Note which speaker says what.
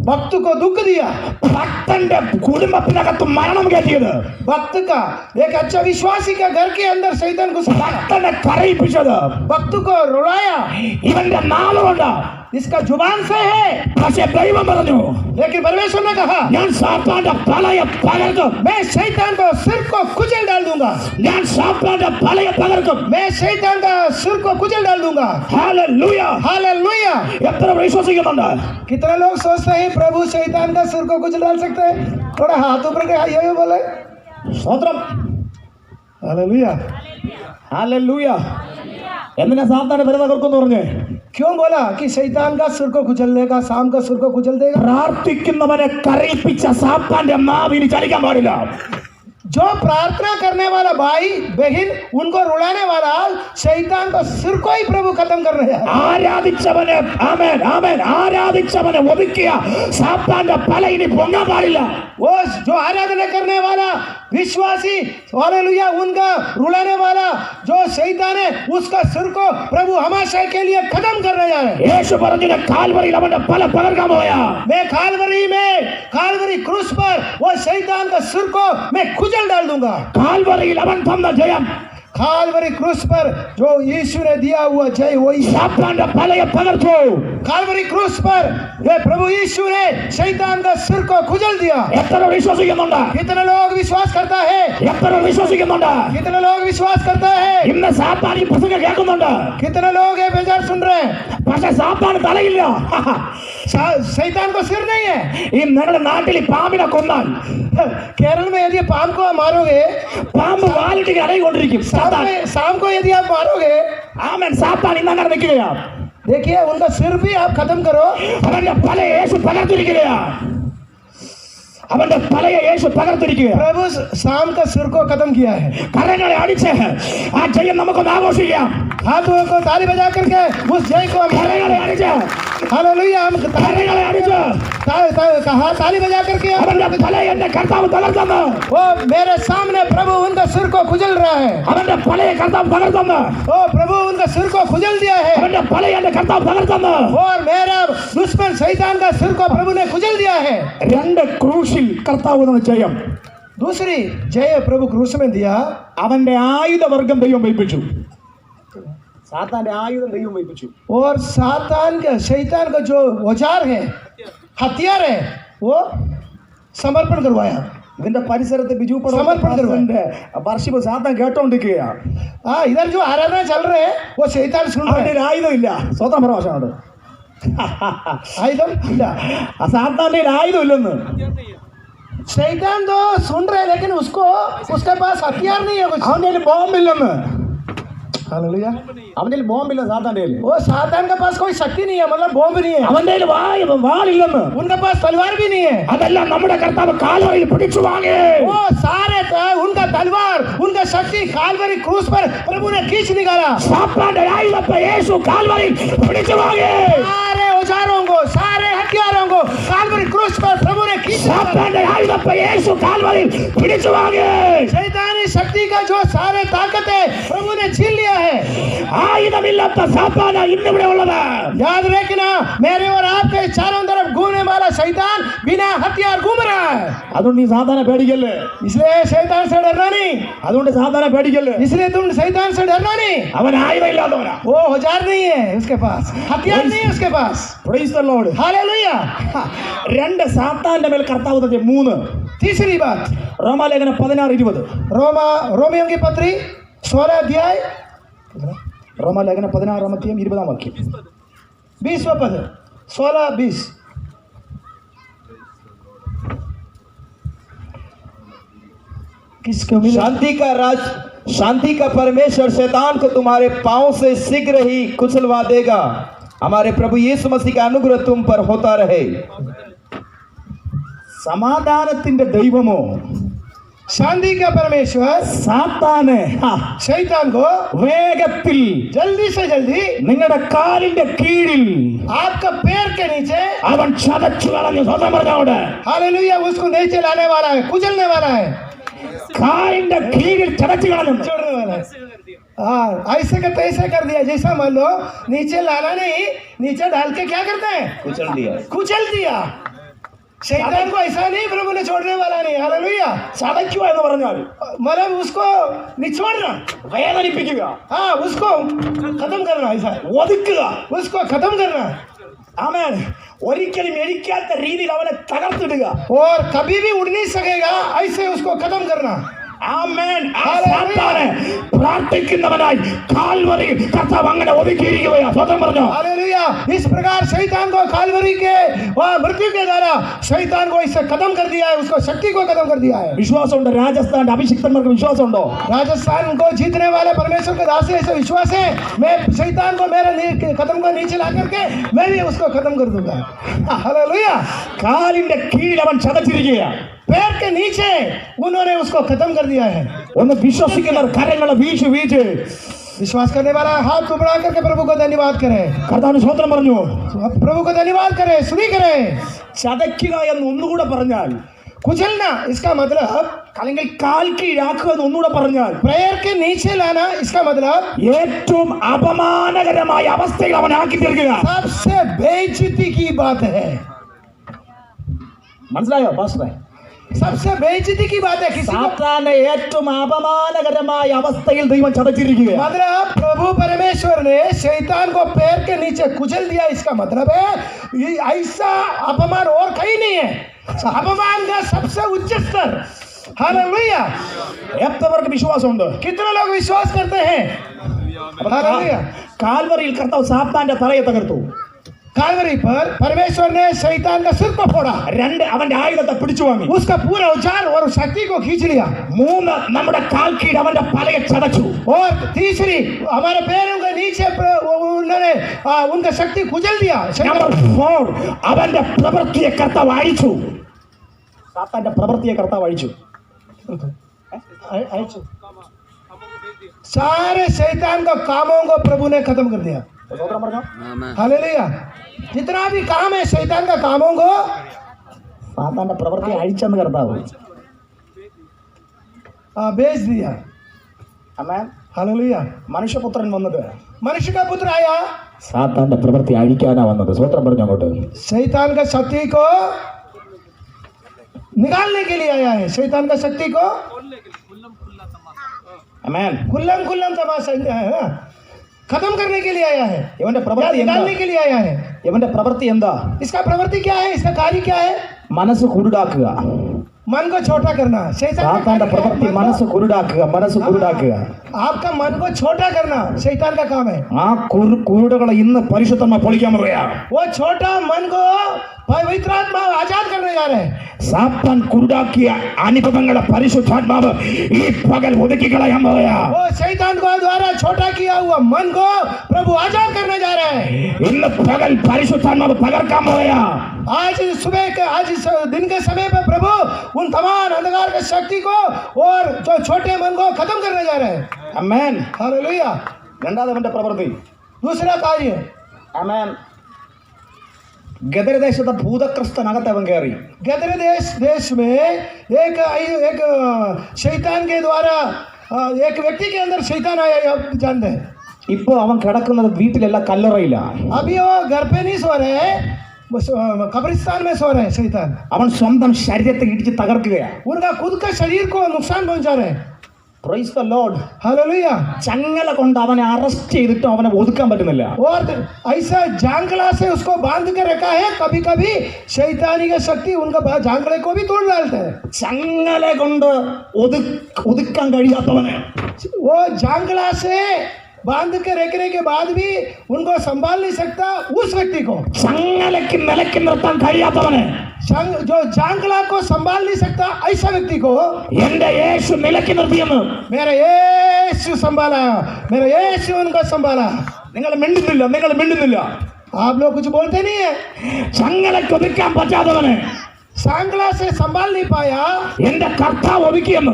Speaker 1: भक्त को दुख दिया,
Speaker 2: ഭക്തന്റെ കുടുംബത്തിനകത്ത് മരണം കയറ്റിയത്,
Speaker 1: भक्त का एक अच्छा विश्वासी का घर के अंदर शैतान घुस,
Speaker 2: ഭക്തനെ കരയിപ്പിച്ചത്,
Speaker 1: भक्त को रुलाया,
Speaker 2: ഇവന്റെ നാളുകൊണ്ട്
Speaker 1: इसका जुबान से है।
Speaker 2: പക്ഷേ ദൈവം പറഞ്ഞു,
Speaker 1: लेकिन परमेश्वर ने कहा,
Speaker 2: ഞാൻ സാത്താന്റെ തലയ പകർക്കും,
Speaker 1: मैं शैतान को सिर को कुचल डाल दूंगा,
Speaker 2: ഞാൻ സാത്താന്റെ തലയ പകർക്കും,
Speaker 1: मैं शैतान का सिर को कुचल डाल दूंगा।
Speaker 2: Hallelujah,
Speaker 1: hallelujah.
Speaker 2: എത്ര വിശ്വസിക്കുന്നുണ്ട്?
Speaker 1: कितने लोग सोचते हैं प्रभु शैतान का सिर को कुचल डाल सकते हैं? थोड़ा हाथ ऊपर के ये बोले
Speaker 2: സ്തോത്രം,
Speaker 1: हालेलुया।
Speaker 2: ഹല്ലേലൂയ. എന്തിനാ സാത്താനെ വെറുതെ തകർക്കുമെന്ന് പറഞ്ഞേ?
Speaker 1: क्यों बोला कि शैतान का सिर को कुचल देगा, शाम का सिर को कुचल देगा?
Speaker 2: പ്രാർത്ഥിക്കുന്നവനെ കരയിപ്പിച്ച സാത്താന്റെ നാവിന് ചലിക്കാൻ പാടില്ല.
Speaker 1: जो प्रार्थना करने वाला भाई बहन उनको रुलाने वाला शैतान को सिर को ही प्रभु खत्म कर रहे हैं।
Speaker 2: ആരാധിച്ചവനെ ആമേൻ ആമേൻ ആരാധിച്ചവനെ ഒതുക്കിയ സാത്താന്റെ തല ഇനി പൊങ്ങാൻ പാടില്ല.
Speaker 1: वो जो आराधना करने वाला विश्वासी हालेलुया उनका रुलाने वाला जो शैतान है उसका सिर को प्रभु हमेशा के लिए खत्म कर रहे हैं।
Speaker 2: യേശു പറഞ്ഞത് കാൽവരിയിൽ അവന്റെ തല പകർക്കാൻ പോയാ,
Speaker 1: मैं कालवरी क्रूस पर वो शैतान का सिर को मैं कुचल डाल दूंगा।
Speaker 2: കാൽവരിയിൽ അവൻ തന്ന ജയം,
Speaker 1: कालवरी क्रूस पर जो यीशु ने दिया हुआ जय वही
Speaker 2: സാത്താന്റെ തലയെ പകർത്തു.
Speaker 1: कालवरी क्रूस पर ये प्रभु यीशु ने शैतान का सिर को कुचल दिया।
Speaker 2: എത്ര വിശ്വസിക്കുന്നുണ്ട്?
Speaker 1: कितने लोग विश्वास करता है?
Speaker 2: എത്ര വിശ്വസിക്കുന്നുണ്ട്?
Speaker 1: कितने लोग विश्वास करता है?
Speaker 2: ഇന്ന് സാത്താൻ ഈ പ്രസംഗം കേൾക്കുന്നുണ്ട്,
Speaker 1: कितने लोग ये बेजार सुन रहे हैं?
Speaker 2: പക്ഷെ സാത്താൻ തലയില്ല.
Speaker 1: शैतान को सिर नहीं है।
Speaker 2: ഈ ഞങ്ങളുടെ നാട്ടിൽ ഈ പാമ്പിനെ കൊന്നാൽ
Speaker 1: केरल में यदि पाम को मारोगे,
Speaker 2: പാമ്പ് വാലിട്ട് ഇറങ്ങിക്കൊണ്ടിരിക്കും.
Speaker 1: शाम को यदि आप मारोगे,
Speaker 2: ആമേൻ, സാത്താൻ ഇന്ന് അങ്ങനെ നിൽക്കുകയാ.
Speaker 1: देखिए उनका सिर भी आप खत्म करो।
Speaker 2: അവന്റെ തലയെ യേശു പകർത്തിരിക്കുകയാ, അവന്റെ തലയെ യേശു പകർത്തിരിക്കുക.
Speaker 1: प्रभु शाम का सिर को खत्म किया है।
Speaker 2: കരങ്ങളെ അടിച്ച് ആ ജയം നമുക്കൊന്ന് ആഘോഷിക്കാം.
Speaker 1: हाथों को ताली बजा करके उस जय को हम
Speaker 2: കരങ്ങളെ അടിച്ച്
Speaker 1: हालेलुया हम
Speaker 2: കരങ്ങളെ അടിച്ച്
Speaker 1: कहा ताली बजा करके
Speaker 2: അവന്റെ തലയെ എന്റെ കർത്താവ് തകർത്തന്ന്,
Speaker 1: वो मेरे सामने प्रभु उनका सिर को खुजल रहा है।
Speaker 2: അവന്റെ തലയെ കർത്താവ് തകർത്തന്ന്,
Speaker 1: ओ प्रभु उनका सिर को खुजल दिया है
Speaker 2: അവന്റെ തലയെ എന്റെ കർത്താവ് തകർത്തന്ന്.
Speaker 1: और मेरा दुश्मन शैतान का सिर को प्रभु ने खुजल दिया है।
Speaker 2: രണ്ട് ക്രൂശിൽ കർത്താവ് തന്ന ജയം,
Speaker 1: दूसरी जय प्रभु क्रूस में दिया।
Speaker 2: അവന്റെ ആയുധവർഗം ദൈവം വയ്പ്പിച്ചു. സാത്താന്റെ ആയുധം ദൈവം വയ്പ്പിച്ചു.
Speaker 1: और सातान का शैतान का जो औजार है, हथियार है, वो समर्पण करवाया।
Speaker 2: ഇതിന്റെ പരിസരത്ത് ബിജു
Speaker 1: സമർപ്പണ
Speaker 2: വർഷിപ്പ് സാത്താൻ കേട്ടോണ്ടിരിക്കുകയാ.
Speaker 1: हाँ इधर जो आराधना चल रहे हैं वो शैतान सुन रहे
Speaker 2: അവന്റെ
Speaker 1: हैं।
Speaker 2: ഒരു आयुधം ഇല്ല. സ്വതം പ്രഭാഷണോട്
Speaker 1: आयुधम इല്ല.
Speaker 2: സാത്താന്റെ ഒരു ആയുധം ഇല്ലെന്ന്.
Speaker 1: शैतान तो सुन रहे हैं लेकिन उसको उसके पास हथियार नहीं है कुछ।
Speaker 2: അവന്റെ കയ്യിൽ ബോംബില്ലെന്ന്.
Speaker 1: हालेलुया।
Speaker 2: അവന്റെ കയ്യിൽ ബോംബില്ല സാത്താന്റെ കയ്യിൽ.
Speaker 1: वो सातान के पास कोई शक्ति नहीं है, मतलब बॉम्ब नहीं है।
Speaker 2: അവന്റെ കയ്യിൽ വാളില്ലെന്ന്.
Speaker 1: उनके पास तलवार भी नहीं है।
Speaker 2: അതെല്ലാം നമ്മുടെ കർത്താവ് കാൽവരിയിൽ പിടിച്ചു വാങ്ങി.
Speaker 1: वो सारे उनका तलवार उनका शक्ति कालवरी क्रूस पर प्रभु ने खींच निकाला।
Speaker 2: സാത്താന്റെ ആയുധത്തെ യേശു കാൽവരിയിൽ പിടിച്ചു വാങ്ങി.
Speaker 1: सारे औजारों को सारे हथियारों को कालवरी क्रूस पर प्रभु ने खींच निकाला।
Speaker 2: സാത്താന്റെ ആയുധത്തെ യേശു കാൽവരിയിൽ പിടിച്ചു വാങ്ങി.
Speaker 1: शैतानी शक्ति का जो सारे ताकत है प्रभु ने छीन लिया है।
Speaker 2: ആയുധമില്ലാത്ത സാത്താന ഇന്നിവിടെ ഉള്ളത്.
Speaker 1: याद रखना, मेरे और आपके चारों तरफ घूमने वाला शैतान बिना हथियार घूम रहा है।
Speaker 2: അതുകൊണ്ട് ഈ സാത്താന പേടിക്കല്ലേ.
Speaker 1: इसलिए शैतान से डरना नहीं।
Speaker 2: അതുകൊണ്ട് സാത്താന പേടിക്കല്ലേ.
Speaker 1: इसलिए तुम शैतान से डरना नहीं।
Speaker 2: അവൻ ആയുധം ഇല്ലാത്തവനാ.
Speaker 1: वो औजार नहीं है उसके पास, हथियार नहीं है उसके पास।
Speaker 2: Praise the lord.
Speaker 1: हालेलुया।
Speaker 2: രണ്ട് സാത്താന്റെ മേൽ കർത്താവ് തന്റെ മൂന്ന്.
Speaker 1: तीसरी बात,
Speaker 2: റോമാലേഖനം 16:20.
Speaker 1: रोमियों की पत्री 16 अध्याय
Speaker 2: റോമാലേഖനം 16:20 വാക്യം.
Speaker 1: 20वां पद 16-20। किसको मिला?
Speaker 3: शांति का परमेश्वर शैतान को तुम्हारे पांव से शीघ्र ही कुचलवा देगा। हमारे प्रभु यीशु मसीह का अनुग्रह तुम पर होता रहे।
Speaker 2: സമാധാനത്തിന്റെ ദൈവമോ
Speaker 1: शांति का परमेश्वर
Speaker 2: സാത്താനെ
Speaker 1: शैतान को
Speaker 2: വേഗത്തിൽ
Speaker 1: जल्दी से जल्दी
Speaker 2: നിങ്ങളുടെ കാലിന്റെ കീഴിൽ
Speaker 1: आपका पैर के नीचे
Speaker 2: അവൻ ചതച്ചു കളഞ്ഞു. സ്വന്തം പറഞ്ഞോട്
Speaker 1: हालेलुया उसको नीचे लाने वाला है, कुचलने वाला है,
Speaker 2: കാലിന്റെ കീഴിൽ ചതച്ചു കളഞ്ഞു.
Speaker 1: छोड़ने वाला है। हाँ, ऐसे का तैसे कर दिया। जैसा मान लो नीचे लाना नहीं, नीचे डाल के क्या करते हैं,
Speaker 3: कुचल दिया।
Speaker 1: कुचल दिया। शैतान को ऐसा नहीं प्रभु ने छोड़ने वाला नहीं। हालेलुया।
Speaker 2: ചതയ്ക്കുക എന്ന് പറഞ്ഞാൽ
Speaker 1: मतलब उसको निचोड़ना,
Speaker 2: വേദനിപ്പിക്കുക,
Speaker 1: हाँ उसको खत्म करना, ऐसा
Speaker 2: ഒതുക്കുക.
Speaker 1: उसको खत्म करना
Speaker 2: ആമേൻ. ഒരിക്കലും എഴിക്കാത്ത രീതിയിൽ അവനെ തകർത്തിടുക.
Speaker 1: और कभी भी उड़ नहीं सकेगा, ऐसे उसको खत्म करना।
Speaker 2: ആമേൻ. ആ സാത്താനെ പ്രാർത്ഥിക്കുന്നവനായി കാൽവരിയിൽ കർത്താവ് അങ്ങനെ ഒതുക്കിയിരിക്കുകയാ. സ്വതം പറഞ്ഞോ.
Speaker 1: हालेलुया। इस प्रकार शैतान को कालवरी के वह मृत्यु के द्वारा शैतान को इससे खत्म कर दिया है, उसको शक्ति को खत्म कर दिया है।
Speaker 2: വിശ്വാസമുണ്ട്. രാജസ്ഥാന്റെ അഭിഷിക്തന്മാർക്ക് വിശ്വാസമുണ്ടോ?
Speaker 1: राजस्थान को जीतने वाले परमेश्वर के दास ऐसे विश्वास है, मैं शैतान को मेरे कदम को नीचे ला करके मैं भी उसको खत्म कर दूंगा। हालेलुया।
Speaker 2: കാലിന്റെ കീഴിൽ അവൻ ചതച്ചിരിക്കുക.
Speaker 1: पैर के नीचे उन्होंने उसको खत्म कर दिया है।
Speaker 2: ഒന്ന് വിശ്വസിക്കുന്നവർ കരങ്ങളെ വീശി വീശി
Speaker 1: विश्वास करने वाला हाथ को बढ़ा करके प्रभु को धन्यवाद करे,
Speaker 2: കർത്താവിന് സ്വതന്ത്രം പറഞ്ഞു.
Speaker 1: प्रभु को धन्यवाद करे, स्तुति करे।
Speaker 2: ചതയ്ക്കുക എന്ന് ഒന്നുകൂടെ പറഞ്ഞാൽ,
Speaker 1: कुचलना इसका मतलब,
Speaker 2: അല്ലെങ്കിൽ കാൽ കീഴാക്കുക എന്ന് ഒന്നുകൂടെ പറഞ്ഞാൽ,
Speaker 1: पैर के नीचे लाना इसका मतलब
Speaker 2: ഏറ്റവും അപമാനകരമായ അവസ്ഥയിൽ അവൻ ആക്കി തീർക്കുക.
Speaker 1: सबसे बेइज्जती की बात है।
Speaker 2: മനസ്സിലായോ പാസ്റ്ററെ?
Speaker 1: सबसे बेइज्जती की बात है। किसी को
Speaker 2: സാത്താനെ ഏറ്റവും അപമാനകരമായ അവസ്ഥയിൽ ദൈവം ചതച്ചിരിക്കുക.
Speaker 1: मतलब प्रभु परमेश्वर ने शैतान को पैर के नीचे कुचल दिया। इसका मतलब है ये ऐसा अपमान और कहीं नहीं है। अपमान का सबसे उच्च स्तर। हालेलुया।
Speaker 2: എത്രവർക്ക് വിശ്വാസമുണ്ട്?
Speaker 1: कितने लोग विश्वास करते हैं? हालेलुया।
Speaker 2: കാൽവറിയിൽ കർത്താവ് സാത്താന്റെ തലയെ തകർത്തു.
Speaker 1: कालवरी पर परमेश्वर ने शैतान का सिर को फोड़ा,
Speaker 2: രണ്ട് അവന്റെ ആയുധത്തെ പിടിച്ചു വാങ്ങി.
Speaker 1: उसका पूरा औजार और शक्ति को खींच लिया।
Speaker 2: മൂന്ന് നമ്മുടെ കാൽ കീഴ് അവന്റെ തലയെ ചതച്ചു.
Speaker 1: और तीसरी हमारे पैरों के नीचे उन्होंने उनका शक्ति कुचल दिया।
Speaker 2: നമ്പർ 4 അവന്റെ പ്രവൃത്തിയെ കർത്താവ് അഴിച്ചു. സാത്താന്റെ പ്രവൃത്തിയെ കർത്താവ് അഴിച്ചു.
Speaker 1: सारे शैतान का कामों को प्रभु ने खत्म कर दिया।
Speaker 2: സ്വതന്ത്രം പറഞ്ഞോ.
Speaker 1: हालेलुया। जितना भी काम है शैतान का कामों को
Speaker 2: സാത്താന്റെ പ്രവൃത്തിയെ അഴിച്ചെന്ന് കർത്താവ്.
Speaker 1: बेच दिया।
Speaker 2: ആമേൻ.
Speaker 1: हालेलुया।
Speaker 2: മനുഷ്യപുത്രൻ വന്നത്
Speaker 1: मनुष्य का पुत्र आया,
Speaker 2: സാത്താന്റെ പ്രവൃത്തി അഴിക്കാനാ വന്നത്. സ്വതന്ത്രം പറഞ്ഞു അങ്ങോട്ട്.
Speaker 1: शैतान का शक्ति को निकालने के लिए आया है। शैतान का शक्ति को
Speaker 2: ആമേൻ.
Speaker 1: खुल्लम तमाशा है ना, खत्म करने के लिए आया है,
Speaker 2: ഇവന്റെ
Speaker 1: या
Speaker 2: പ്രവൃത്തി എന്താ?
Speaker 1: निकालने के लिए आया है।
Speaker 2: ഇവന്റെ പ്രവൃത്തി എന്താ?
Speaker 1: इसका प्रवृत्ति क्या है, इसका कार्य क्या है?
Speaker 2: മനസ്സ് കുരുടാക്കുക.
Speaker 1: मन को छोटा करना। शैतान का
Speaker 2: സാത്താന്റെ
Speaker 1: कार्य क्या है?
Speaker 2: പ്രവൃത്തി
Speaker 1: मन
Speaker 2: മനസ്സ് കുരുടാക്കുക. മനസ്സ് കുരുടാക്കുക.
Speaker 1: को- आपका मन को छोटा करना शैतान का काम है।
Speaker 2: ആ കുരുടകളെ ഇന്ന് പരിശുദ്ധമായി പൊളിക്കാൻ പറയാ.
Speaker 1: वो छोटा मन को पवित्र आत्मा आजाद करने जा रहे हैं।
Speaker 2: സാത്താൻ കുരുടാക്കിയ അനുഭവങ്ങളെ പരിശുദ്ധാത്മാവ് ഈ പകൽ ഒതുക്കി കളയാൻ പറയാ.
Speaker 1: वो शैतान को द्वारा छोटा किया हुआ मन को प्रभु आजाद करने जा रहे हैं।
Speaker 2: ഇന്ന് പകൽ പരിശുദ്ധാത്മാവ് പകർക്കാൻ പറയാ.
Speaker 1: आज सुबह के आज इस दिन के समय पर प्रभु उन तमाम अंधकार के शक्ति को और जो छोटे मन को खत्म करने जा रहे हैं।
Speaker 2: ആമേൻ.
Speaker 1: हालेलुया।
Speaker 2: രണ്ടാമത്തെ പ്രവൃത്തി.
Speaker 1: दूसरा कार्य,
Speaker 2: ആമേൻ. ഗദരദേശത്തെ ഭൂതക്രിസ്തനകത്ത് അവൻ കയറി.
Speaker 1: गदर देश में एक शैतान के द्वारा एक व्यक्ति के अंदर शैतान आया, आप जानते हैं।
Speaker 2: ഇപ്പൊ അവൻ കിടക്കുന്നത് വീട്ടിലല്ല, കല്ലറയില്ല.
Speaker 1: अभी वो घर पे नहीं सो रहे हैं, वो कब्रिस्तान में सो रहे हैं। शैतान
Speaker 2: അവൻ സ്വന്തം ശരീരത്തെ ഇടിച്ച് തകർക്കുകയാ.
Speaker 1: उनका खुद का शरीर को नुकसान पहुंचा रहे हैं।
Speaker 2: Price the lord.
Speaker 1: हालेलुया।
Speaker 2: ചങ്ങല കൊണ്ട് അവനെ അറസ്റ്റ് ചെയ്തിട്ടും അവനെ ഒതുക്കാൻ പറ്റുന്നില്ല.
Speaker 1: और ऐसा जांगला से उसको बांध के रखा है। कभी कभी शैतानी का शक्ति उनका जांगले को भी तोड़ डालता है।
Speaker 2: ചങ്ങല കൊണ്ട് ഒതുക്കാൻ കഴിയാത്തവനെ
Speaker 1: वो जांगला से बांध के रखने के बाद भी उनको संभाल नहीं सकता उस व्यक्ति को।
Speaker 2: ചങ്ങലയ്ക്ക് നിലയ്ക്ക് നിർത്താൻ കഴിയാത്തവനെ
Speaker 1: जो जांगला को संभाल नहीं सकता ऐसा व्यक्ति को
Speaker 2: എന്റെ യേശു നിലയ്ക്ക് നിർത്തിയെന്ന്.
Speaker 1: मेरा यीशु संभाला, मेरा यीशु उनको संभाला।
Speaker 2: നിങ്ങൾ മിണ്ടുന്നില്ല.
Speaker 1: आप लोग कुछ बोलते नहीं है।
Speaker 2: ചങ്ങലയ്ക്ക് ഒതുക്കാൻ പറ്റാത്തവനെ
Speaker 1: सांगला से संभाल नहीं पाया,
Speaker 2: എന്റെ കർത്താവ് ഒതുക്കിയെന്ന്.